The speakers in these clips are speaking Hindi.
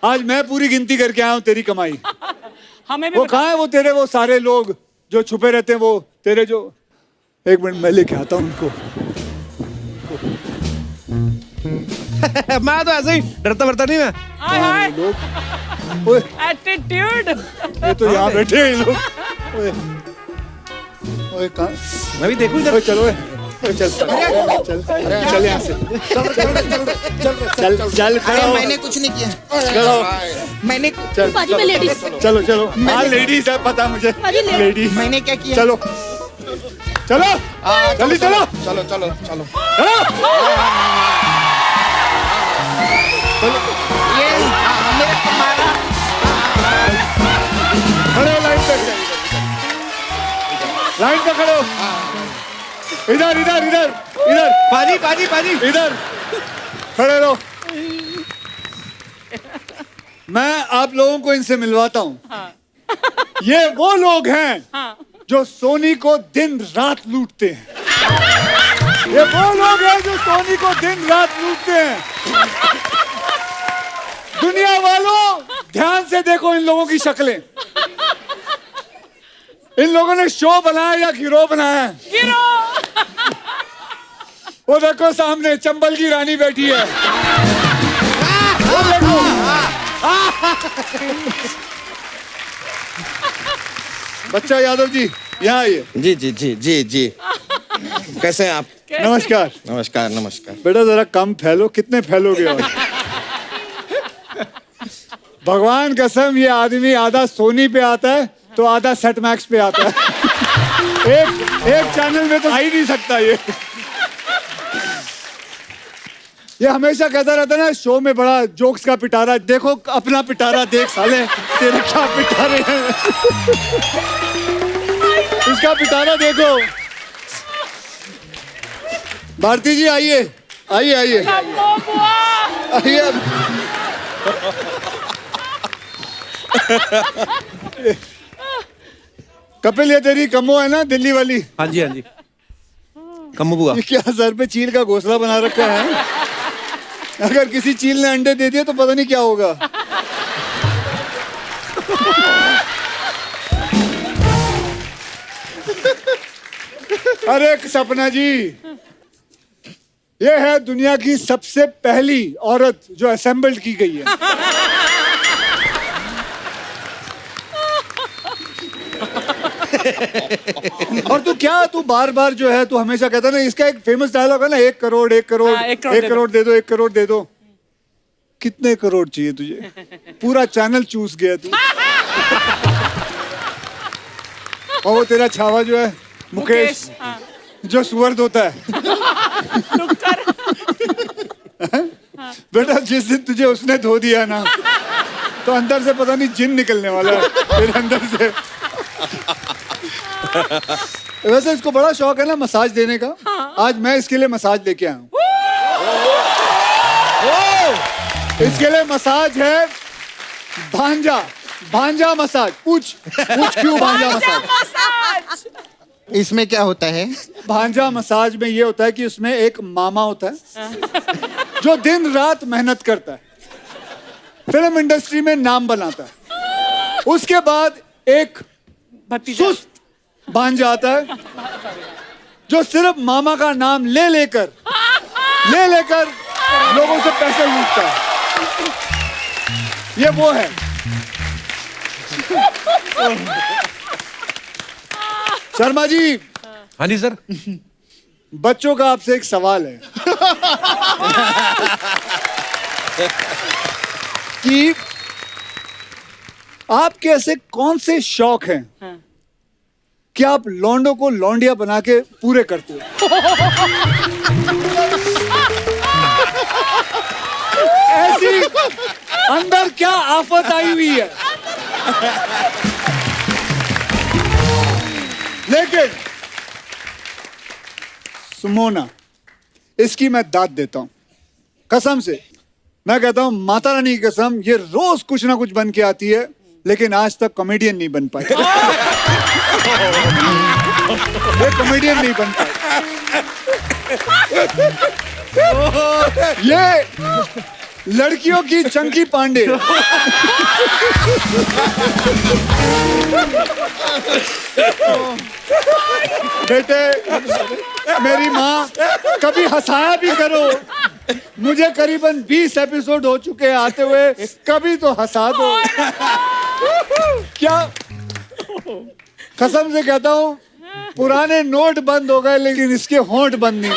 आज मैं पूरी गिनती करके आया हूँ तेरी कमाई। हमें भी वो कहाँ है वो तेरे वो सारे लोग जो छुपे रहते हैं, वो तेरे जो, एक मिनट मैं लेके आता हूँ उनको। मैं तो ऐसे ही डरता वरता नहीं मैं। हाय हाय लोग ओए, एटीट्यूड। ये तो यहाँ बैठे हैं ये लोग। ओए ओए कहाँ, मैं भी देखूं इधर। ओए चलो ओए, ओए चल चल चल यहाँ से, चल चल खड़ा हो, मैंने कुछ नहीं किया। खड़ा हो, मैंने चल बाजी में लेडीज। चलो चलो, हाँ लेडीज है पता मुझे, लेडीज। मैंने क्या किया? चलो चलो जल्दी चलो चलो चलो चलो। चलो ये मेरे को मारा। खड़े हो लाइन पे, लाइन पे खड़े हो, इधर इधर इधर इधर, पाजी पाजी पाजी। इधर खड़े रहो। मैं आप लोगों को इनसे मिलवाता हूँ। ये वो लोग हैं जो सोनी को दिन रात लूटते हैं। ये वो लोग हैं जो सोनी को दिन रात लूटते हैं। दुनिया वालों ध्यान से देखो इन लोगों की शक्लें। इन लोगों ने शो बनाया या गिरोह बनाया है? गिरो। वो देखो सामने चंबल की रानी बैठी है। वो देखो। बच्चा यादव जी यहाँ आइए। जी जी जी जी जी। कैसे हैं आप? नमस्कार। नमस्कार नमस्कार। बेटा जरा कम फैलो, कितने फैलोगे और? भगवान कसम ये आदमी आधा सोनी पे आता है तो आधा सेट मैक्स पे आता है। एक चैनल में तो आ ही नहीं सकता ये। ये हमेशा कहता रहता है ना शो में बड़ा जोक्स का पिटारा। देखो अपना पिटारा देख साले, तेरे क्या पिटारे हैं। इसका पिटारा देखो। भारती जी आइए आइए आइए आइए। कपिल ये तेरी कमो है ना दिल्ली वाली? हाँ जी हाँ जी। कम्मू बुआ। ये क्या सर पे चील का घोंसला बना रखा है? अगर किसी चील ने अंडे दे दिए तो पता नहीं क्या होगा। अरे सपना जी, ये है दुनिया की सबसे पहली औरत जो असेंबल्ड की गई है। और तू बार बार जो है तू हमेशा कहता ना, इसका एक फेमस डायलॉग है ना, 1 करोड़ 1 करोड़ हाँ, 1 1 करोड़ दे दो 1 करोड़ दे दो। कितने करोड़ चाहिए तुझे? पूरा चैनल चूस गया तू। और वो तेरा छावा जो है मुकेश, जो सुअर्द होता है। बेटा जिस दिन तुझे उसने धो दिया ना, तो अंदर से पता नहीं जिन निकलने वाला है तेरे अंदर से। वैसे इसको बड़ा शौक है ना मसाज देने का। आज मैं इसके लिए मसाज लेके आया हूँ। इसके लिए मसाज है भांजा मसाज। पूछ क्यों भांजा मसाज? इसमें क्या होता है? भांजा मसाज में ये होता है कि उसमें एक मामा होता है जो दिन रात मेहनत करता है, फिल्म इंडस्ट्री में नाम बनाता है। उसके बाद एक सुस्त भांजा आता है जो सिर्फ मामा का नाम ले लेकर लोगों से पैसे लूटता है। ये वो है। शर्मा जी। हाँ जी सर। बच्चों का आपसे एक सवाल है कि आपके ऐसे कौन से शौक हैं कि आप लौंडों को लौंडिया बना के पूरे करते हो? ऐसी अंदर क्या आफत आई हुई है? लेकिन सुमोना, इसकी मैं दाद देता हूं कसम से। मैं कहता हूं माता रानी की कसम, ये रोज कुछ ना कुछ बन के आती है, लेकिन आज तक कॉमेडियन नहीं बन पाई। ये कॉमेडियन नहीं बन पाई। लड़कियों की चंकी पांडे। बेटे, मेरी माँ, कभी हंसाया भी करो। मुझे करीबन 20 एपिसोड हो चुके हैं आते हुए, कभी तो हंसा दो। क्या कसम से कहता हूँ, पुराने नोट बंद हो गए लेकिन इसके होंठ बंद नहीं।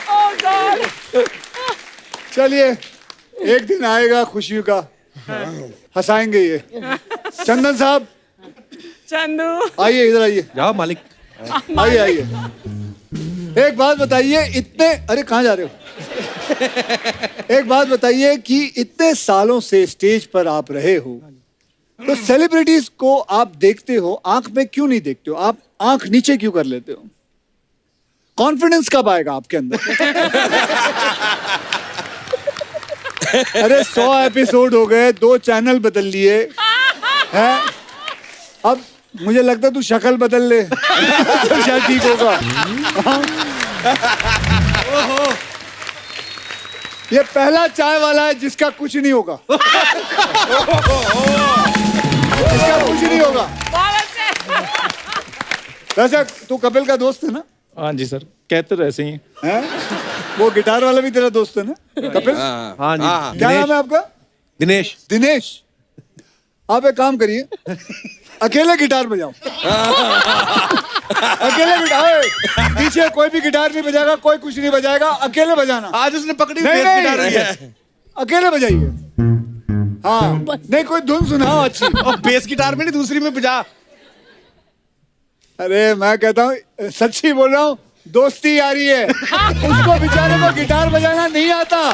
Oh God! चलिए, एक दिन आएगा खुशियों का, हंसाएंगे ये। चंदन साहब, चंदू, आइए, इधर आइए, जाओ मालिक। आइए आइए। एक बात बताइए, इतने, अरे कहाँ जा रहे हो? एक बात बताइए कि इतने सालों से स्टेज पर आप रहे हो, तो सेलिब्रिटीज को आप देखते हो, आंख में क्यों नहीं देखते हो? आप आंख नीचे क्यों कर लेते हो? कॉन्फिडेंस कब आएगा आपके अंदर? अरे 100 एपिसोड हो गए, 2 चैनल बदल लिए हैं, अब मुझे लगता है तू शक्ल बदल ले तो शायद ठीक होगा। ये पहला चाय वाला है जिसका कुछ नहीं होगा। जिसका कुछ नहीं होगा। वैसे तू कपिल का दोस्त है ना? हाँ जी सर, कहते तो ऐसे ही हैं? वो गिटार वाला भी तेरा दोस्त है ना कपिल? हाँ जी। क्या नाम है आपका? दिनेश। दिनेश। आप एक काम करिए, अकेले गिटार बजाओ। अकेले गिटार, पीछे कोई भी गिटार नहीं बजाएगा, कोई कुछ नहीं बजाएगा, अकेले बजाना। आज उसने पकड़ी नहीं, बेस नहीं, गिटार है। अकेले बजाइए। हाँ, नहीं कोई धुन सुनाओ अच्छी। और बेस गिटार में नहीं, दूसरी में बजा। अरे मैं कहता हूँ, सच्ची बोल रहा हूँ, दोस्ती यारी है। उसको बेचारे को गिटार बजाना नहीं आता।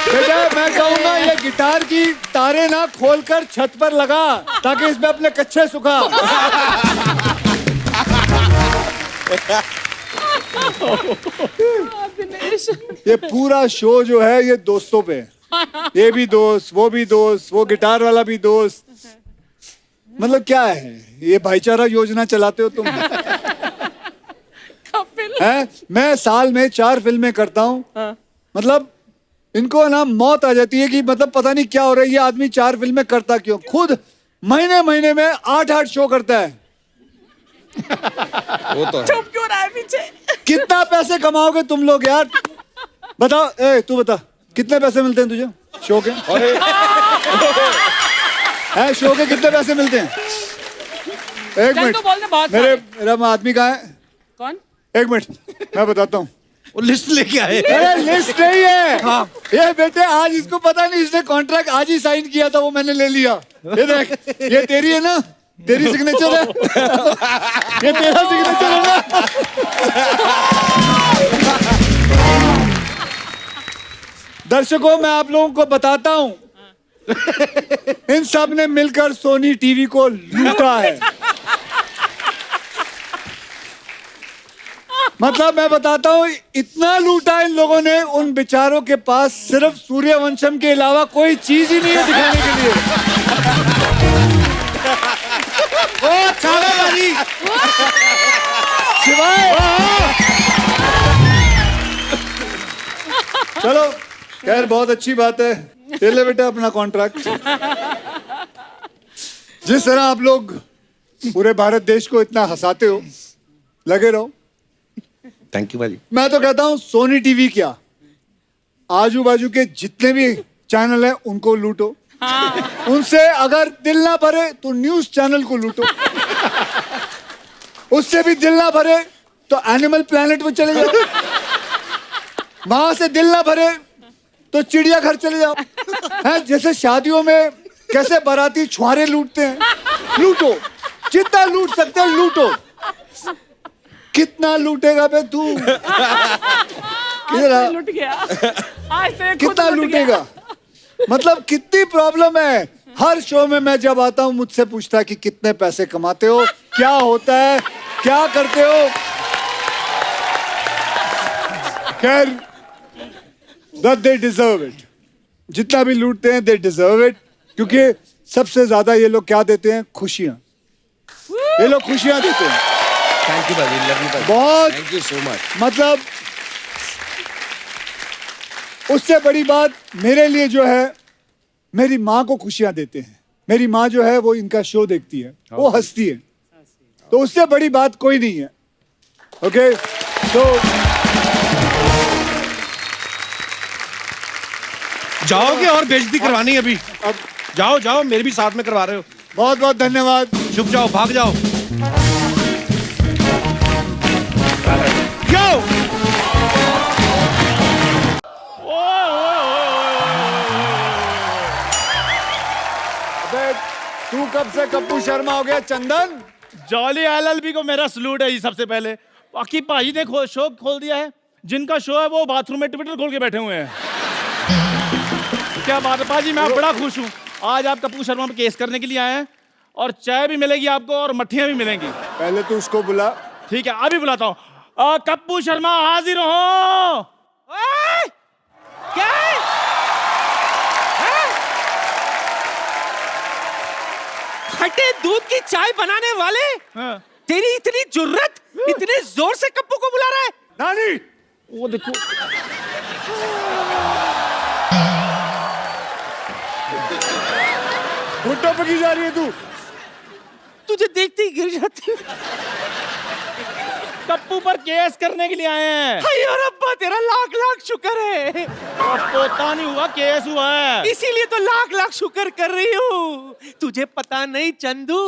बेटा मैं कहूंगा ये गिटार की तारे ना खोलकर छत पर लगा, ताकि इसमें अपने कच्चे सुखा। दिनेश, ये पूरा शो जो है ये दोस्तों पे है। ये भी दोस्त, वो भी दोस्त, वो गिटार वाला भी दोस्त। मतलब क्या है ये, भाईचारा योजना चलाते हो तुम? कपिल, हैं? मैं साल में 4 फिल्में करता हूँ। मतलब इनको ना मौत आ जाती है कि मतलब पता नहीं क्या हो रहा है, ये आदमी 4 फिल्में करता क्यों? खुद महीने महीने में 8-8 शो करता है। वो तो है। चुप क्यों रहा है पीछे? कितना पैसे कमाओगे तुम लोग यार? बताओ, ए तू बता, कितने पैसे मिलते हैं तुझे शो के? है शो के कितने पैसे मिलते हैं? एक चल मिनट, तू बोल दे, बहुत मेरे सारे। मेरा आदमी कहाँ है? कौन? एक मिनट, मैं बताता हूँ। वो लिस्ट लेके आए। अरे लिस्ट नहीं है। ये बेटे आज इसको पता नहीं, इसने कॉन्ट्रैक्ट आज ही साइन किया था, वो मैंने ले लिया। ये देख, ये तेरी है ना, तेरी सिग्नेचर है। ये तेरा सिग्नेचर है ना? दर्शकों मैं आप लोगों को बताता हूं, इन सब ने मिलकर सोनी टीवी को लूटा है। मतलब मैं बताता हूँ, इतना लूटा इन लोगों ने, उन बेचारों के पास सिर्फ सूर्यवंशम के अलावा कोई चीज ही नहीं है दिखाने के लिए। ओ छावाबाजी, शिवाय। चलो खैर, बहुत अच्छी बात है। ये ले बेटा अपना कॉन्ट्रैक्ट। जिस तरह आप लोग पूरे भारत देश को इतना हंसाते हो, लगे रहो। थैंक यू भाजी। मैं तो कहता हूं सोनी टीवी क्या, आजू बाजू के जितने भी चैनल हैं उनको लूटो। उनसे अगर दिल ना भरे तो न्यूज चैनल को लूटो। उससे भी दिल ना भरे तो एनिमल प्लेनेट में चले जाओ। वहां से दिल ना भरे तो चिड़ियाघर चले जाओ। हैं, जैसे शादियों में कैसे बाराती छुआरे लूटते हैं, लूटो। जितना लूट सकते हो लूटो। कितना लूटेगा बे तू? आज तो लुट गया। आज तो ये खुद कितना लुट गया। लूटेगा? मतलब कितनी प्रॉब्लम है। हर शो में मैं जब आता हूं मुझसे पूछता है कि कितने पैसे कमाते हो, क्या होता है, क्या करते हो। खैर, दे डिजर्व इट। जितना भी लूटते हैं दे डिजर्व इट, क्योंकि सबसे ज्यादा ये लोग क्या देते हैं? खुशियां। ये लोग खुशियां देते हैं। थैंक यू भाजी, लव यू भाजी। बहुत थैंक यू सो मच। मतलब उससे बड़ी बात मेरे लिए जो है, मेरी माँ को खुशियां देते हैं। मेरी माँ जो है वो इनका शो देखती है, वो हंसती है, तो उससे बड़ी बात कोई नहीं है। ओके, तो जाओगे और बेइज्जती करवानी है अभी? अब जाओ जाओ, मेरे भी साथ में करवा रहे हो। बहुत बहुत धन्यवाद। चुप जाओ, भाग जाओ। यो! अबे, तू कब से कप्पू शर्मा हो गया चंदन? जॉली एलएलबी को मेरा सलूट है जी सबसे पहले। बाकी पाजी ने शो खोल दिया है, जिनका शो है वो बाथरूम में ट्विटर खोल के बैठे हुए हैं। क्या बात है पाजी, मैं बड़ा खुश हूँ। आज आप कप्पू शर्मा पे केस करने के लिए आए हैं, और चाय भी मिलेगी आपको और मट्ठियां भी मिलेंगी। पहले तू उसको बुला। ठीक है, अभी बुलाता हूँ। कप्पू शर्मा हाजिर हो। क्या है? खट्टे दूध की चाय बनाने वाले, हाँ। तेरी इतनी जुर्रत, इतने जोर से कप्पू को बुला रहा है? नानी, वो देखो, घुट्टों पे की जा रही है तू? तुझे देखते ही गिर जाती। कप्पू पर केस करने के लिए आए हैं। हाय और अब्बा, तेरा लाख लाख शुक्र है। पोता नहीं हुआ, केस हुआ है। इसीलिए तो लाख लाख शुक्र कर रही हूँ। तुझे पता नहीं चंदू,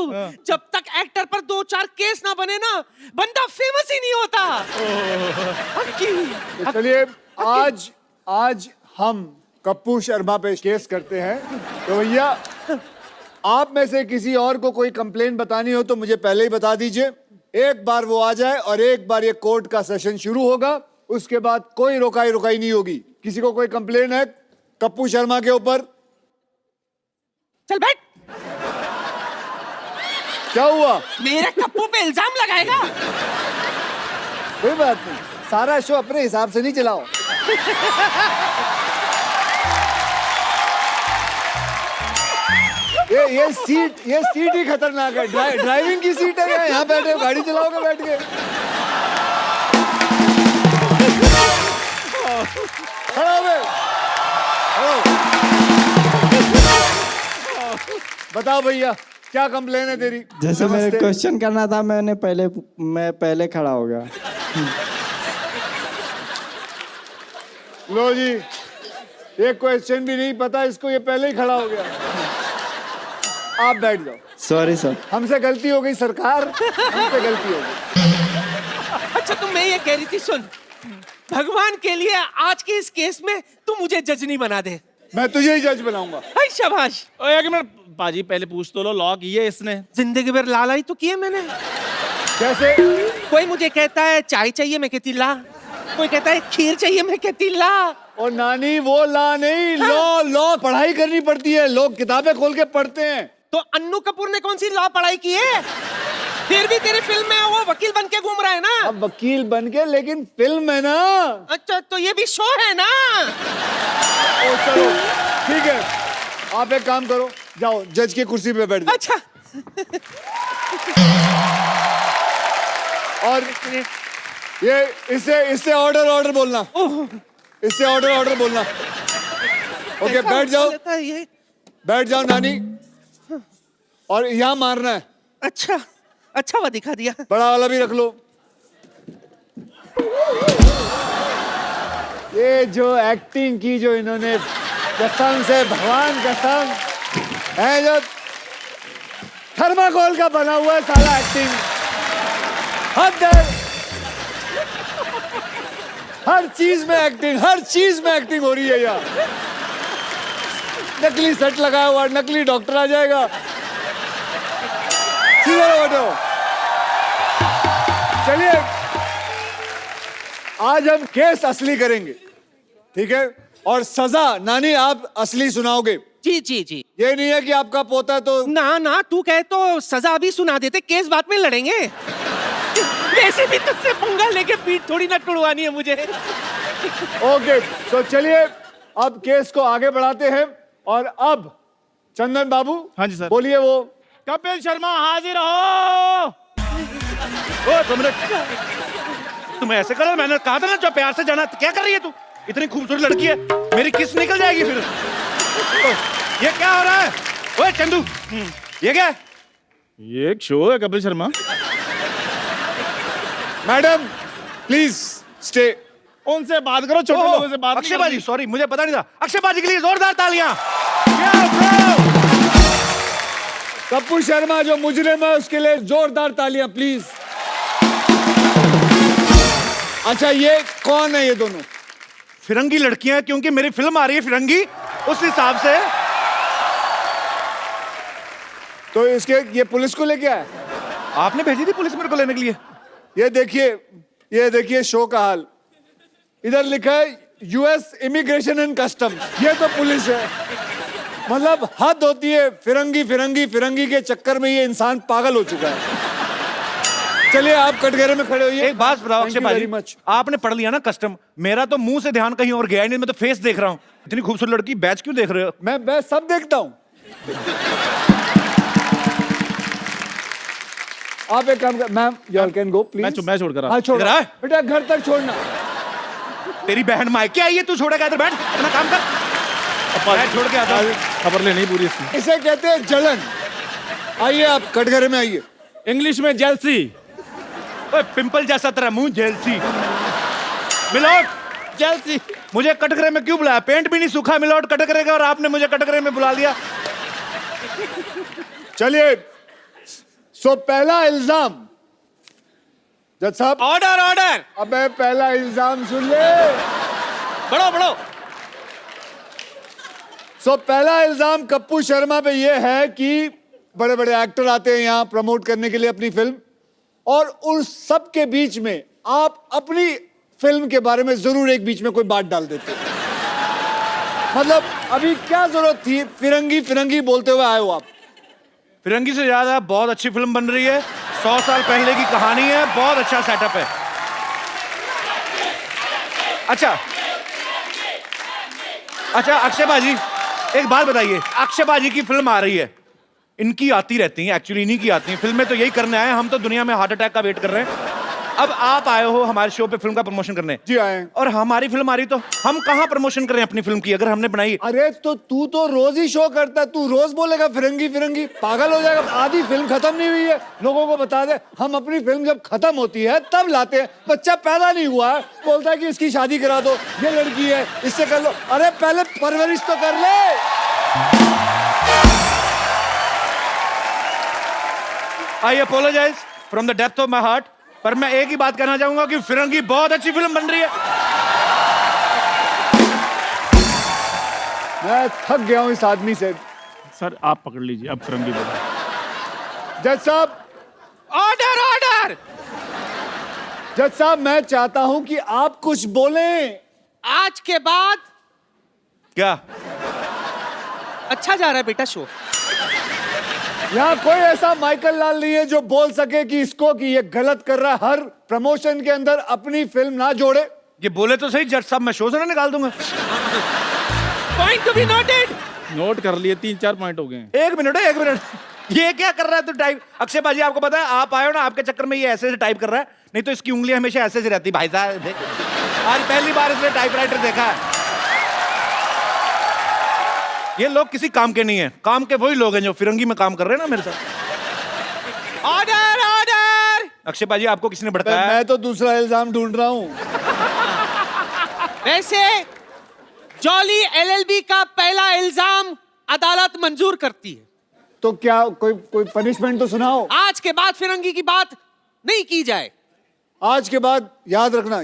जब तक एक्टर पर 2-4 केस ना बने ना, बंदा फेमस ही नहीं होता। तो चलिए, आज हम कप्पू शर्मा पे केस करते हैं। तो भैया, आप में से किसी और को कोई कंप्लेन बतानी हो तो मुझे पहले ही बता दीजिए। एक बार वो आ जाए और एक बार ये कोर्ट का सेशन शुरू होगा, उसके बाद कोई रोकाई नहीं होगी। किसी को कोई कंप्लेन है कप्पू शर्मा के ऊपर? चल बैठ। क्या हुआ? मेरे कप्पू पे इल्जाम लगाएगा? कोई बात नहीं, सारा शो अपने हिसाब से नहीं चलाओ। ये सीट ही खतरनाक है। ड्राइविंग की सीट है क्या? यहाँ बैठे हो, गाड़ी चलाओगे बैठ के? खड़ा हो गए? बताओ भैया, क्या कंप्लेन है तेरी? जैसे मेरे नमस्ते। क्वेश्चन करना था, मैं पहले खड़ा हो गया। लो जी, ये क्वेश्चन भी नहीं पता इसको, ये पहले ही खड़ा हो गया। आप बैठ जाओ। Sorry sir. हमसे गलती हो गई सरकार, हमसे गलती हो गई। अच्छा, तो मैं ये कह रही थी, सुन, भगवान के लिए आज के इस केस में तू मुझे जज नहीं बना दे। मैं तुझे ही जज बनाऊंगा। हाय शाबाश। ओए, एक मिनट पाजी, पहले पूछ तो लो, लॉ की है इसने? जिंदगी भर लाला ही तो किए मैंने। कैसे? कोई मुझे कहता है चाय चाहिए, मैं कहती ला। कोई कहता है खीर चाहिए, मैं कहती ला। और नानी, वो ला नहीं, लॉ पढ़ाई करनी पड़ती है। लोग किताबें खोल के पढ़ते हैं। तो अन्नू कपूर ने कौन सी लॉ पढ़ाई की है? फिर भी तेरी फिल्म में वो वकील बन के घूम रहा है ना। अब वकील बन के, लेकिन फिल्म है ना। अच्छा, तो ये भी शो है ना। ओ चलो, ठीक है, आप एक काम करो, जाओ जज की कुर्सी पे बैठ जाओ। अच्छा, और ये इससे ऑर्डर बोलना। इससे ऑर्डर बोलना। ओके, बैठ जाओ, ये बैठ जाओ नानी। और यहाँ मारना है। अच्छा वो दिखा दिया। बड़ा वाला भी रख लो। ये जो एक्टिंग की जो इन्होंने, कसम से भगवान कसम है, जो थर्माकोल का बना हुआ है साला एक्टिंग। हद है। हर चीज में एक्टिंग हो रही है यार। नकली सेट लगाया हुआ, नकली डॉक्टर आ जाएगा। सीधे बैठो। चलिए, आज हम केस असली करेंगे, ठीक है? और सजा नानी आप असली सुनाओगे। जी जी जी। ये नहीं है कि आपका पोता तो ना तू कहे तो सजा भी सुना देते, केस बाद में लड़ेंगे। वैसे भी तुझसे पंगा लेके पीठ थोड़ी ना टुड़वानी है मुझे। ओके, तो चलिए अब केस को आगे बढ़ाते हैं। और अब चंदन बाबू, हाँ जी सर। बोलिए। वो कपिल शर्मा हाजिर हो। ओ 2 मिनट, तुम ऐसे करो, मैंने कहा था ना जो प्यार से जाना। क्या कर रही है तू? इतनी खूबसूरत लड़की है, मेरी किस निकल जाएगी फिर। ये क्या हो रहा है? ओए चंदू, ये क्या है? ये एक शो है Kapil Sharma. Madam please stay. उनसे बात करो, छोटे लोगों से बात नहीं अक्षय बाजी, करनी। सॉरी मुझे पता नहीं था। अक्षय बाजी के लिए जोरदार तालियां। Yeah, bro! कपूर शर्मा जो मुजरिम है उसके लिए जोरदार तालियां प्लीज। अच्छा ये कौन है ये दोनों? फिरंगी लड़कियां, क्योंकि मेरी फिल्म आ रही है फिरंगी, उस हिसाब से। तो इसके ये पुलिस को लेके आया। आपने भेजी थी पुलिस मेरे को लेने के लिए? ये देखिए शो का हाल। इधर लिखा है यूएस इमिग्रेशन एंड कस्टम्स, ये तो पुलिस है। मतलब हद होती है, फिरंगी फिरंगी फिरंगी के चक्कर में ये इंसान पागल हो चुका है। चलिए आप कटघरे में खड़े होइए। एक बात बताओ Thank अक्षय you very भाई, much। आपने पढ़ लिया ना कस्टम, मेरा तो मुंह से ध्यान कहीं और गया ही नहीं, मैं तो फेस देख रहा हूँ। इतनी खूबसूरत लड़की, बैच क्यों देख रहे हो? मैं सब देखता हूँ। आप एक काम कर, ma'am you can go please. मैं छोड़कर हाँ छोड़ इधर आ। बेटा, घर तक छोड़ना। तेरी बहन मायके आई है, तू छोड़ेगा? इधर बैठ, अपना काम कर। मैं छोड़ के आता हूँ। खबर लेनी पूरी इसकी। इसे कहते हैं जलन। आइए आप कटघरे में आइए। इंग्लिश में जेलसी। ओए पिंपल जैसा तेरा मुंह, जेलसी। मिलोट, जेलसी। मुझे कटघरे में क्यों बुलाया? पेंट भी नहीं सूखा मिलोट कटघरे का, और आपने मुझे कटघरे में बुला लिया। चलिए सो पहला इल्जाम। जज साहब ऑर्डर ऑर्डर। अबे पहला इल्जाम सुन ले। बढ़ो बढ़ो। सो पहला इल्जाम कप्पू शर्मा पे ये है कि बड़े बड़े एक्टर आते हैं यहाँ प्रमोट करने के लिए अपनी फिल्म, और उन सब के बीच में आप अपनी फिल्म के बारे में जरूर एक बीच में कोई बात डाल देते। मतलब अभी क्या जरूरत थी फिरंगी फिरंगी बोलते हुए आए हो आप? फिरंगी से ज्यादा बहुत अच्छी फिल्म बन रही है, 100 साल पहले की कहानी है, बहुत अच्छा सेटअप है। अच्छा अक्षय बाजी, एक बात बताइए, अक्षय बाजी की फिल्म आ रही है, इनकी आती रहती है, एक्चुअली इन्हीं की आती है फिल्में, तो यही करने आए हैं। हम तो दुनिया में हार्ट अटैक का वेट कर रहे हैं। अब आप आए हो हमारे शो पे फिल्म का प्रमोशन करने। जी आए हैं। और हमारी फिल्म आ रही, तो हम कहाँ प्रमोशन करें अपनी फिल्म की, अगर हमने बनाई? अरे तो तू तो रोज ही शो करता है, तू रोज बोलेगा फिरंगी फिरंगी, पागल हो जाएगा। आधी फिल्म खत्म नहीं हुई है, लोगों को बता दे। हम अपनी फिल्म जब खत्म होती है तब लाते हैं। बच्चा पैदा नहीं हुआ है, बोलता है कि इसकी शादी करा दो, ये लड़की है इससे कर लो। अरे पहले परवरिश तो कर ले। I apologise from the depth of my heart, पर मैं एक ही बात कहना चाहूंगा कि फिरंगी बहुत अच्छी फिल्म बन रही है। मैं थक गया हूं इस आदमी से। सर आप पकड़ लीजिए, अब फिरंगी बोलो। जज साहब, ऑर्डर ऑर्डर। जज साहब मैं चाहता हूं कि आप कुछ बोलें। आज के बाद क्या? अच्छा जा रहा है बेटा शो। यहाँ कोई ऐसा माइकल लाल नहीं है जो बोल सके कि इसको कि ये गलत कर रहा है, हर प्रमोशन के अंदर अपनी फिल्म ना जोड़े। ये बोले तो सही जज साहब, मैं शो से ना निकाल दूंगा। Point to be noted. Note कर लिए, 3-4 पॉइंट हो गए। एक मिनट, ये क्या कर रहा है तू टाइप? अक्षय बाजी आपको पता है, आप आए हो ना, आपके चक्कर में ये ऐसे टाइप कर रहा है, नहीं तो इसकी उंगलियां हमेशा ऐसे रहती। भाई साहब आज पहली बार इसने टाइपराइटर देखा है। ये लोग किसी काम के नहीं है, काम के वही लोग हैं जो फिरंगी में काम कर रहे हैं ना मेरे साथ। Order order. अक्षय बाजी आपको किसने भड़काया? मैं तो दूसरा इल्जाम ढूंढ रहा हूँ। वैसे जॉली एलएलबी का पहला इल्जाम अदालत मंजूर करती है, तो क्या कोई पनिशमेंट तो सुनाओ। आज के बाद फिरंगी की बात नहीं की जाए। आज के बाद याद रखना,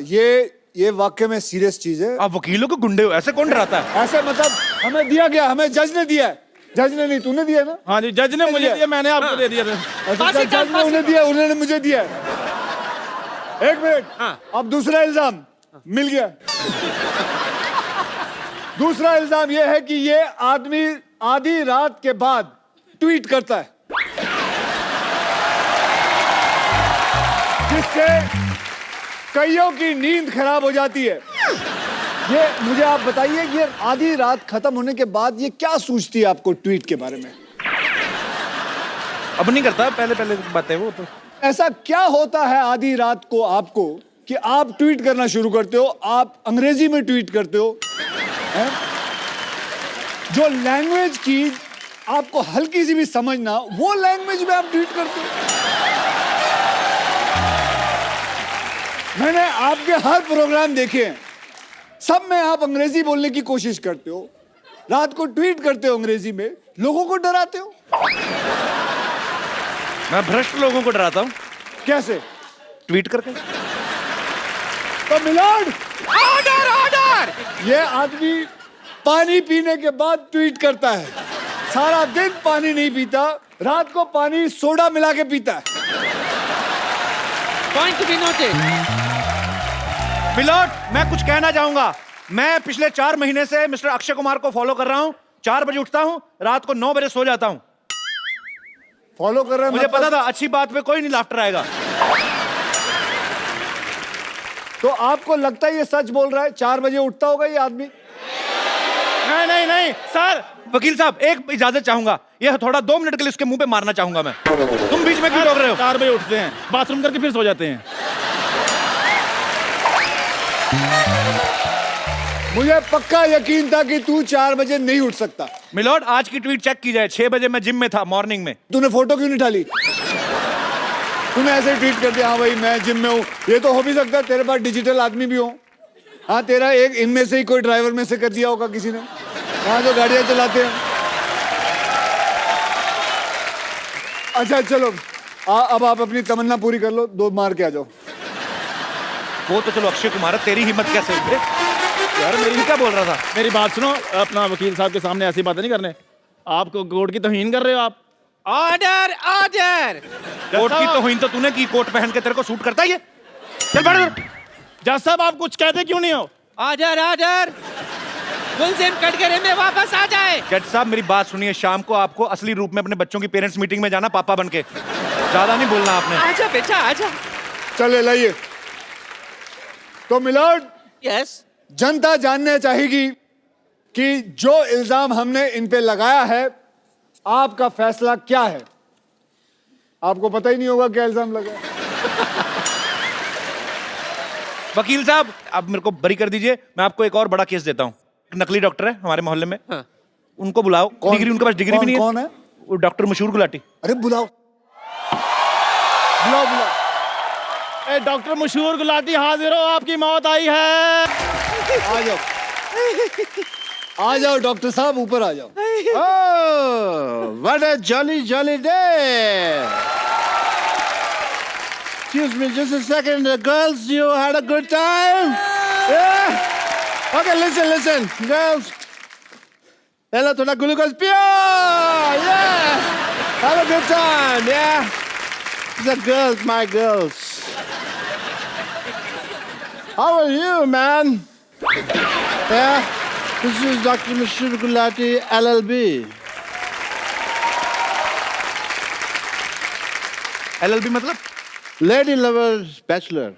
ये वाकई में सीरियस चीज है। आप वकीलों को गुंडे हो, ऐसे कौन डराता है? ऐसे मतलब हमें दिया गया, हमें जज ने दिया है। जज ने नहीं, तूने दिया ना? हाँ जी, जज ने मुझे दिया, मैंने आपको दे दिया। ऐसे जज ने उन्हें दिया, उन्होंने मुझे दिया। एक मिनट, अब दूसरा इल्जाम मिल गया। दूसरा इल्जाम यह है कि ये आदमी आधी रात के बाद ट्वीट करता है, जिससे कईयों की नींद खराब हो जाती है। ये मुझे आप बताइए, ये आधी रात खत्म होने के बाद ये क्या सूझती है आपको ट्वीट के बारे में? अब नहीं करता, पहले बात है वो तो। ऐसा क्या होता है आधी रात को आपको कि आप ट्वीट करना शुरू करते हो, आप अंग्रेजी में ट्वीट करते हो, हैं? जो लैंग्वेज की आपको हल्की सी भी समझ ना हो, वो लैंग्वेज में आप ट्वीट करते हो। मैंने आपके हर प्रोग्राम देखे हैं, सब में आप अंग्रेजी बोलने की कोशिश करते हो, रात को ट्वीट करते हो अंग्रेजी में, लोगों को डराते हो। मैं भ्रष्ट लोगों को डराता हूँ कैसे? ट्वीट करके। तो मिलोड, ऑर्डर ऑर्डर। ये आदमी पानी पीने के बाद ट्वीट करता है, सारा दिन पानी नहीं पीता, रात को पानी सोडा मिला के पीता है। Point to be noted. Milord, मैं कुछ कहना चाहूंगा। मैं पिछले 4 महीने से मिस्टर अक्षय कुमार को फॉलो कर रहा हूं। 4 बजे उठता हूं, रात को 9 बजे सो जाता हूं। फॉलो कर रहे हैं मुझे पता था अच्छी बात पे कोई नहीं लाफ्टर आएगा। तो आपको लगता है ये सच बोल रहा है? 4 बजे उठता होगा ये आदमी? नहीं नहीं नहीं सर, वकील साहब, एक इजाजत चाहूंगा, ये थोड़ा 2 मिनट के लिए उसके मुंह पे मारना चाहूंगा मैं। तुम बीच में क्यों रोक रहे हो? 4 बजे उठते हैं, बाथरूम करके फिर सो जाते हैं। मुझे पक्का यकीन था कि तू 4 बजे नहीं उठ सकता। मिलोड, आज की ट्वीट चेक की जाए। 6 बजे मैं जिम में था, मॉर्निंग में। तूने फोटो क्यों नहीं डाली? तूने ऐसे ही ट्वीट कर दिया, हाँ भाई मैं जिम में हूँ। ये तो हो भी सकता है तेरे पास डिजिटल आदमी भी हो। हाँ, तेरा एक इनमें से ही कोई ड्राइवर में से कर दिया होगा किसी ने, हाँ, जो गाड़ियां चलाते हैं। अच्छा चलो, अब आप अपनी तमन्ना पूरी कर लो, 2 मार के आ जाओ। वो तो चलो अक्षय कुमार है, तेरी हिम्मत कैसे हुई बे? यार मेरी क्या बोल रहा था? मेरी बात सुनो, अपना वकील साहब के सामने ऐसी बातें नहीं करने। आपको कोर्ट की तौहीन कर रहे हो आप। Order order. कोर्ट की तौहीन तो तूने की, कोट पहन के तेरे को सूट करता है ये? चल बैठ इधर। जज साहब, आप कुछ कहते क्यों नहीं हो? Order order. मुलजिम कटघरे में वापस आ जाए। जज साहब, मेरी बात सुनिए। शाम को आपको असली रूप में अपने बच्चों की पेरेंट्स मीटिंग में जाना, पापा बनके। ज्यादा नहीं बोलना आपने। आजा बेटा आजा। चले लाइए। तो मिलोड, यस। जनता जानना चाहेगी कि जो इल्जाम हमने इन पे लगाया है, आपका फैसला क्या है? आपको पता ही नहीं होगा क्या इल्जाम लगा है। वकील साहब, आप मेरे को बरी कर दीजिए। मैं आपको एक और बड़ा केस देता हूँ। नकली डॉक्टर है हमारे मोहल्ले में, हाँ। उनको बुलाओ। डिग्री उनके पास डिग्री भी नहीं है। कौन है? वो डॉक्टर मशहूर गुलाटी। अरे बुलाओ बुलाओ बुलाओ। ए, डॉक्टर मशहूर गुलाटी हाजिर हो, आपकी मौत आई है। आ जाओ आ जाओ डॉक्टर साहब, ऊपर आ जाओ। Oh, what a jolly, jolly day! Excuse me, just a second. Girls, you had a good time? Yeah? Okay, listen, girls. Hello, thoda glucose pure! Yeah! Have a good time, yeah? The girls, my girls. How are you, man? Yeah? This is Dr. Mashur Gulati, LLB. LLB मतलब? Lady Lovers Bachelor.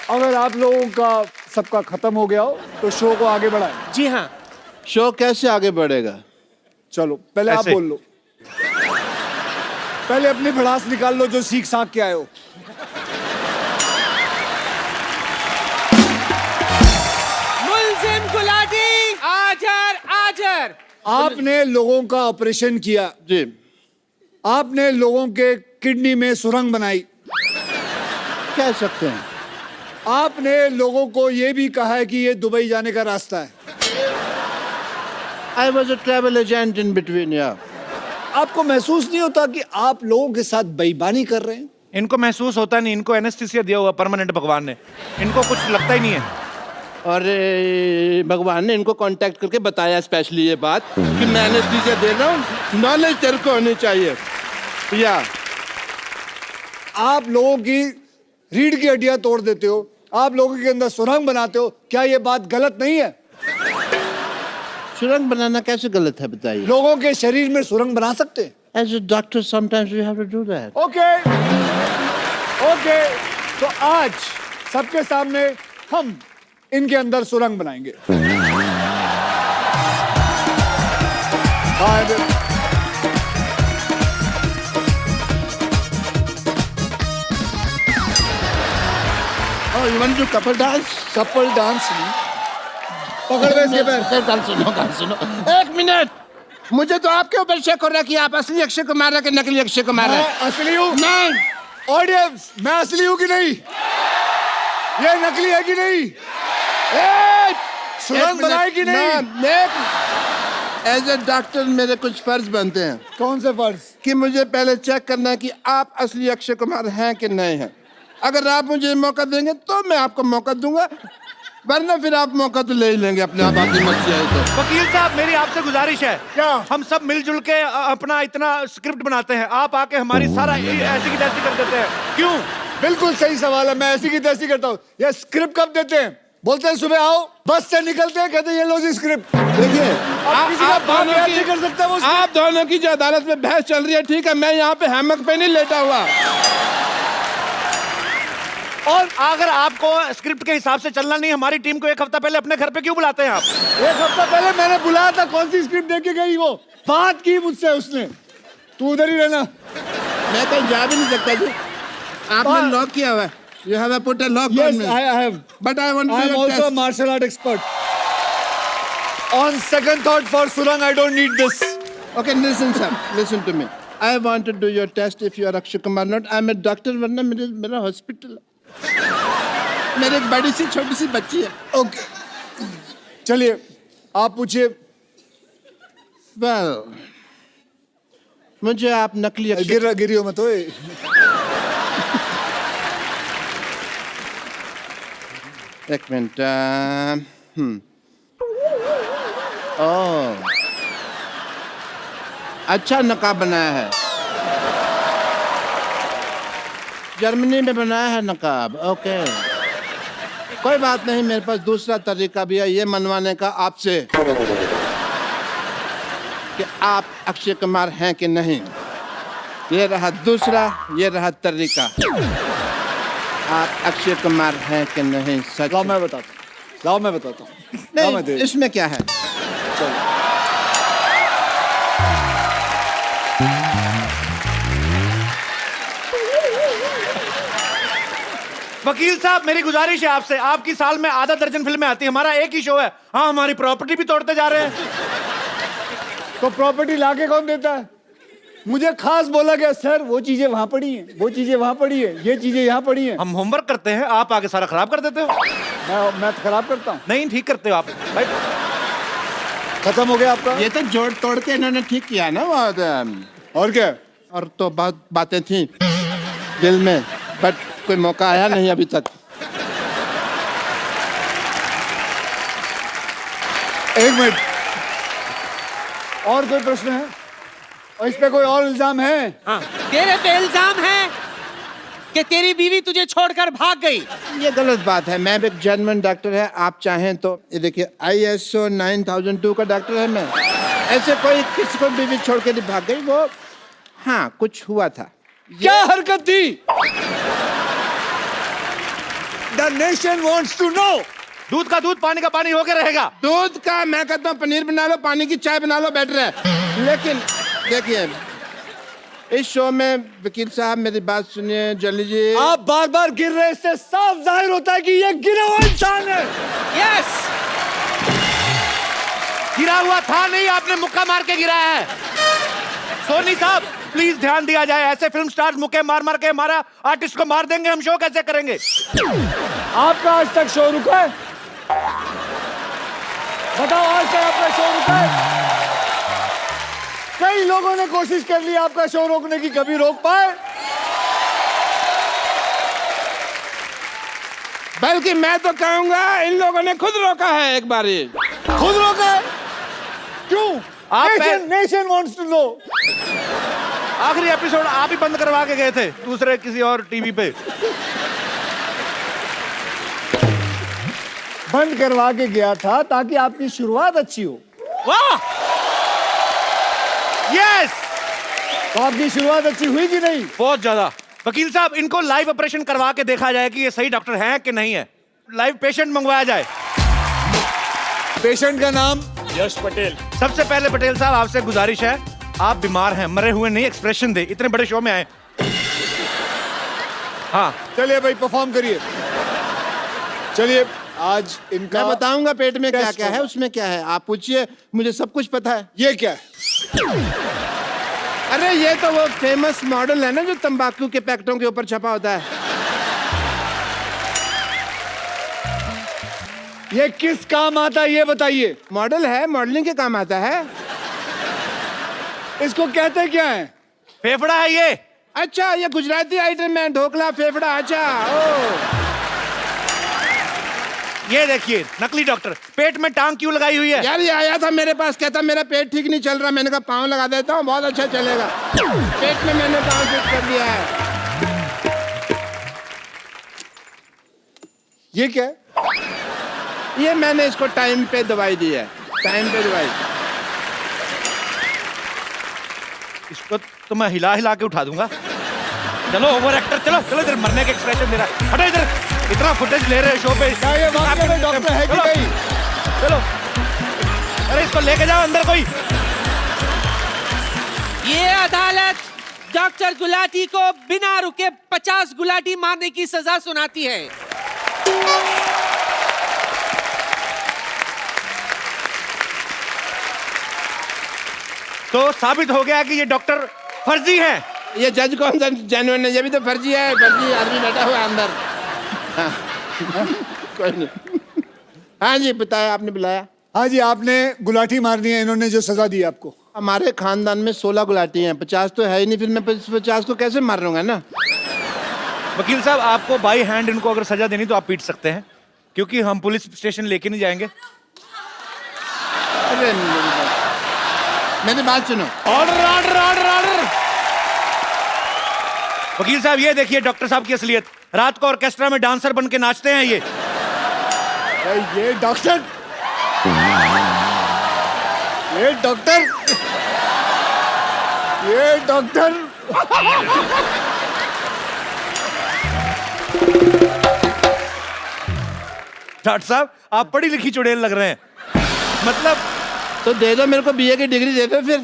अगर आप लोगों का सबका खत्म हो गया हो तो शो को आगे बढ़ाएं। जी हाँ। शो कैसे आगे बढ़ेगा? चलो पहले आप ऐसे। बोल लो, पहले अपनी भड़ास निकाल लो जो सीख साख के आए हो। मुलजिम गुलाटी आजर आजर। आपने लोगों का ऑपरेशन किया, जी। आपने लोगों के किडनी में सुरंग बनाई, कह सकते हैं। आपने लोगों को यह भी कहा है कि ये दुबई जाने का रास्ता है। I was a travel agent in between, yeah. आपको महसूस नहीं होता कि आप लोगों के साथ बेईमानी कर रहे हैं? इनको महसूस होता नहीं, इनको एनेस्थीसिया दिया हुआ परमानेंट भगवान ने, इनको कुछ लगता ही नहीं है। और भगवान ने इनको कांटेक्ट करके बताया स्पेशली ये बात कि मैं एनेस्थीसिया दे रहा हूँ, नॉलेज तेरे को होनी चाहिए। या आप लोगों की रीढ़ की हड्डियां तोड़ देते हो, आप लोगों के अंदर सुरंग बनाते हो, क्या ये बात गलत नहीं है? सुरंग बनाना कैसे गलत है बताइए? लोगों के शरीर में सुरंग बना सकते हैं। As a doctor, sometimes we have to do that. Okay okay, तो आज सबके सामने हम इनके अंदर सुरंग बनाएंगे। Oh, you want to do couple dance? Couple dance नहीं, पकड़ गए इसके पैर। गाल सुनो। एक मिनट, मुझे तो आपके ऊपर शक हो रहा है कि आप असली अक्षय कुमार है कि नकली अक्षय कुमार है। मैं असली हूँ। नहीं, ऑडियंस, मैं असली हूँ कि नहीं? ये नकली है कि नहीं? सुरंग बनाए कि नहीं? एज ए डॉक्टर मेरे कुछ फर्ज बनते हैं कौन से फर्ज? कि मुझे पहले चेक करना है कि आप असली अक्षय कुमार हैं कि नहीं हैं। अगर आप मुझे मौका देंगे तो मैं आपको मौका दूंगा, वरना फिर आप मौका तो ले ही लेंगे अपने आप, आपकी मर्जी है तो। वकील साहब मेरी आपसे गुजारिश है, क्या? हम सब मिलजुल के अपना इतना स्क्रिप्ट बनाते हैं, आप आके हमारी सारा ऐसी की तैसी कर देते हैं, क्यों? बिल्कुल सही सवाल है, मैं ऐसी की तैसी करता हूँ। ये स्क्रिप्ट कब देते हैं? बोलते हैं सुबह आओ, बस से निकलते हैं, कहते हैं ये लो जी स्क्रिप्ट। देखिए, आप किसी का बाप याद नहीं कर सकता वो आप दोनों की जो अदालत में बहस चल रही है, ठीक है, मैं यहाँ पे हैमक पे नहीं लेटा हुआ। और अगर आपको स्क्रिप्ट के हिसाब से चलना नहीं, हमारी टीम को एक हफ्ता पहले अपने घर पे क्यों बुलाते हैं आप? एक हफ्ता पहले मैंने बुलाया था, कौन सी स्क्रिप्ट देके गई वो? बात की मुझसे उसने, तू उधर ही रहना। मैं कहीं जा भी नहीं सकता जी, आपने लॉक किया हुआ है। You have put a lock on me. Yes, I have. But I want to I am do a also a test. martial art expert. On second thought, for Surang, I don't need this. Okay, listen, sir. Listen to me. I want to do your test if you are Akshay Kumar not. I'm a doctor, वरना मेरा हॉस्पिटल है। मेरी एक बड़ी सी छोटी सी बच्ची है। Okay. चलिए, आप पूछिए। Well, मुझे आप नकली अक्षय गिरियो मत ओए। एक मिनट। ओह, अच्छा नकाब बनाया है, जर्मनी में बनाया है नकाब। ओके, कोई बात नहीं, मेरे पास दूसरा तरीका भी है ये मनवाने का आपसे कि आप अक्षय कुमार हैं कि नहीं। ये रहा दूसरा, ये रहा तरीका। आप अक्षय कुमार हैं कि नहीं? सच? लाओ मैं बताता हूँ, लाओ मैं बताता हूँ। लाओ मैं नहीं, दे। इसमें क्या है? वकील साहब मेरी गुजारिश है आपसे, आपकी साल में आधा दर्जन फिल्में आती हैं, हमारा एक ही शो है। हाँ, हमारी प्रॉपर्टी भी तोड़ते जा रहे हैं। तो प्रॉपर्टी लाके कौन देता है? मुझे खास बोला गया सर वो चीजें वहां पड़ी हैं, वो चीजें वहां पड़ी है, ये चीजें यहाँ पड़ी हैं। हम होमवर्क करते हैं, आप आगे सारा खराब कर देते हो। मैं तो खराब करता हूँ। नहीं, ठीक करते हो आप भाई। खत्म हो गया आपका? ये तो जोड़ तोड़ के इन्होंने ठीक किया ना वो और क्या? और तो बहुत बातें थी दिल में, बट कोई मौका आया नहीं अभी तक। एक मिनट, और कोई प्रश्न है? और इस पे कोई और इल्जाम है? तेरे पे इल्जाम है कि तेरी बीवी तुझे छोड़कर भाग गई। ये गलत बात है, मैं भी एक जर्मन डॉक्टर है, आप चाहें तो ये देखिए ISO 9002 का डॉक्टर है मैं। ऐसे कोई किसी को बीवी छोड़ के नहीं भाग गई वो। हाँ, कुछ हुआ था। क्या हरकत थी? The nation wants to know. दूध का दूध, पानी का पानी होके रहेगा। दूध का मैं कहता हूँ पनीर बना लो, पानी की चाय बना लो, बेटर है। लेकिन देखिए, इस शो में वकील साहब मेरी बात सुनिए जल्दी जी। आप बार बार गिर रहे, इससे साफ जाहिर होता है कि ये गिरा हुआ इंसान है। यस, गिरा हुआ था नहीं, आपने मुक्का मार के गिराया है। सोनी साहब प्लीज ध्यान दिया जाए, ऐसे फिल्म स्टार्स मुक्के मार मार के हमारा आर्टिस्ट को मार देंगे, हम शो कैसे करेंगे? आपका आज तक शो रुका है? बताओ, आज तक आपका शो रुका है? कई लोगों ने कोशिश कर ली आपका शो रोकने की, कभी रोक पाए? बल्कि मैं तो कहूंगा इन लोगों ने खुद रोका है एक बारी। खुद रोका है? क्यों? आप नेशन वांट्स टू नो। आखिरी एपिसोड आप ही बंद करवा के गए थे दूसरे किसी और टीवी पे। बंद करवा के गया था ताकि आपकी शुरुआत अच्छी हो। वाह, यस, तो आपकी शुरुआत अच्छी हुई कि नहीं? बहुत ज्यादा। वकील साहब इनको लाइव ऑपरेशन करवा के देखा जाए कि ये सही डॉक्टर है कि नहीं है। लाइव पेशेंट मंगवाया जाए। पेशेंट का नाम? यश पटेल। सबसे पहले पटेल साहब आपसे गुजारिश है, आप बीमार हैं, मरे हुए नहीं, एक्सप्रेशन दे, इतने बड़े शो में आए। हाँ चलिए भाई, परफॉर्म करिए। चलिए आज इनका मैं बताऊंगा पेट में क्या टेस्ट क्या है, होगा। उसमें क्या है। आप पूछिए, मुझे सब कुछ पता है। ये क्या है? अरे ये तो वो फेमस मॉडल है ना जो तंबाकू के पैकेटों के ऊपर छपा होता है। ये किस काम आता है ये बताइए। मॉडल है, मॉडलिंग के काम आता है। इसको कहते क्या है? फेफड़ा है ये। अच्छा, ये गुजराती आइटम है, ढोकला फेफड़ा। अच्छा, ओ ये देखिए नकली डॉक्टर पेट में टांग क्यों लगाई हुई है? यार, ये आया था मेरे पास, कहता मेरा पेट ठीक नहीं चल रहा। मैंने कहा पाँव लगा देता हूँ, बहुत अच्छा चलेगा। पेट में मैंने पाँव फिट कर दिया है। ये क्या है? ये मैंने इसको टाइम पे दवाई दी है, टाइम पे दवाई। इसको तो मैं हिला हिला के उठा दूंगा। चलो ओवर एक्टर, चलो चलो इधर मरने के एक्सप्रेशन दे रहा है। हटो इधर, इतना फुटेज ले रहे हो शो पे। क्या ये वाकई में डॉक्टर है कि चलो, नहीं? चलो, अरे इसको लेके जाओ अंदर कोई। ये अदालत डॉक्टर गुलाटी को बिना रुके 50 गुलाटी मारने की सजा सुनाती है। तो साबित हो गया कि ये डॉक्टर फर्जी है। ये जज कौन सा जेन्युइन है? ये भी तो फर्जी है, फर्जी आदमी बैठा हुआ है अंदर। हाँ, कोई नहीं। हाँ जी, बताया, आपने बुलाया। हाँ जी, आपने गुलाटी मारनी है, इन्होंने जो सजा दी है आपको। हमारे खानदान में 16 गुलाटी हैं, 50 तो है ही नहीं, फिर मैं 50 को कैसे मार लूंगा ना। वकील साहब आपको बाई हैंड इनको अगर सजा देनी तो आप पीट सकते हैं, क्योंकि हम पुलिस स्टेशन लेके नहीं जाएंगे। अरे मेरी बात सुनो। Order order order order. वकील साहब ये देखिए डॉक्टर साहब की असलियत। रात को ऑर्केस्ट्रा में डांसर बन के नाचते हैं ये। ये डॉक्टर, ये डॉक्टर, ये डॉक्टर। डॉक्टर साहब आप पढ़ी लिखी चुड़ैल लग रहे हैं। मतलब तो दे दो मेरे को, बीए की डिग्री दे दो फिर।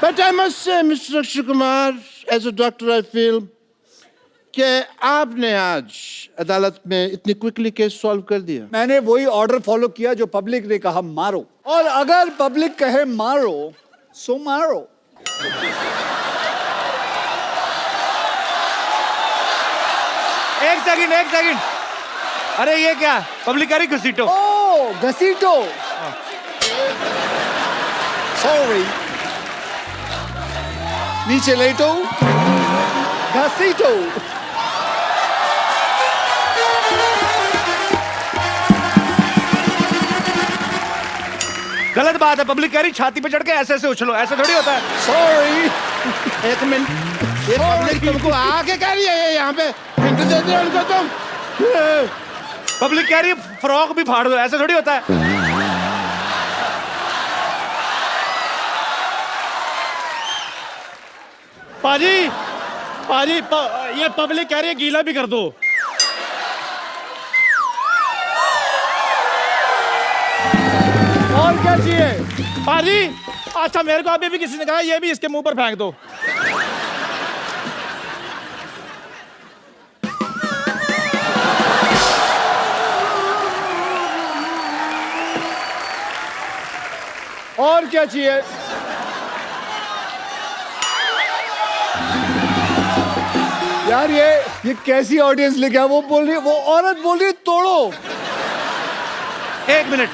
But I must say mister Akshay Kumar, as a doctor I feel कि आपने आज अदालत में इतनी क्विकली केस सॉल्व कर दिया। मैंने वही ऑर्डर फॉलो किया जो पब्लिक ने कहा मारो, और अगर पब्लिक कहे मारो सो मारो। एक सेकंड। अरे ये क्या पब्लिक करी घसीटो। ओ घसीटो, सॉरी, नीचे लेटो, घसीटो। गलत बात है, पब्लिक कह रही छाती पे चढ़ के ऐसे ऐसे उछलो, ऐसे थोड़ी होता है। सॉरी, एक मिनट, ये पब्लिक तुमको आके कह रही है ये यहाँ पे हिंट दे दो उनको तुम। पब्लिक कह रही है फ्रॉक भी फाड़ दो, ऐसे थोड़ी होता है। पाजी, पाजी, ये पब्लिक कह रही है गीला भी कर दो। और क्या चाहिए? पाजी, अच्छा मेरे को अभी भी किसी ने कहा ये भी इसके मुंह पर फेंक दो। और क्या चाहिए? यार ये कैसी ऑडियंस लेके आया? वो बोल रही है, वो औरत बोल रही है तोड़ो। एक मिनट,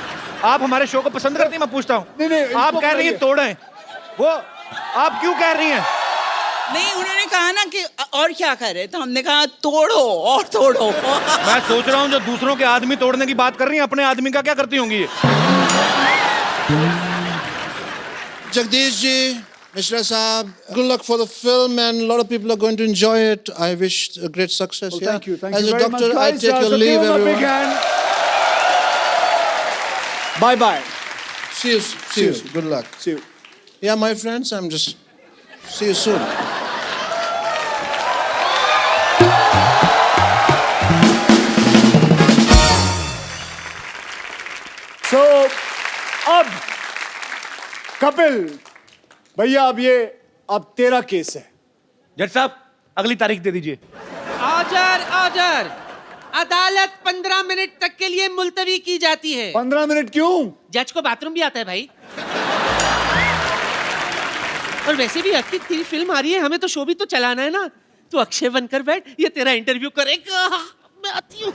आप हमारे शो को पसंद करती हैं? मैं पूछता हूँ। नहीं, आप इसको कह रही हैं तोड़ें, वो आप क्यों कह रही हैं? नहीं, उन्होंने कहा ना कि और क्या करे, तो हमने कहा तोड़ो और तोड़ो। मैं सोच रहा हूँ जो दूसरों के आदमी तोड़ने की बात कर रही हैं, अपने आदमी का क्या करती होंगी ये? Jagdish ji, Mishra Saab, good luck for the film, and a lot of people are going to enjoy it. I wish a great success. Well, yeah? thank you As a very doctor, much, I guys. take your So leave, give him a big everyone. hand. Bye bye. See you. Good luck. See you. Yeah, my friends, I'm just see you soon. So, अब कपिल भैया, अब तेरा केस है। जज साहब अगली तारीख दे दीजिए। Order order. अदालत 15 मिनट तक के लिए मुलतवी की जाती है। 15 मिनट क्यों? जज को बाथरूम भी आता है भाई। और वैसे भी अक्की तेरी फिल्म आ रही है, हमें तो शो भी तो चलाना है ना। तू अक्षय बनकर बैठ, ये तेरा इंटरव्यू करेगा। मैं आती हूँ।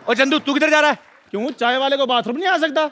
ओ चंदू तू किधर जा रहा है? क्यों चाय वाले को बाथरूम नहीं आ सकता?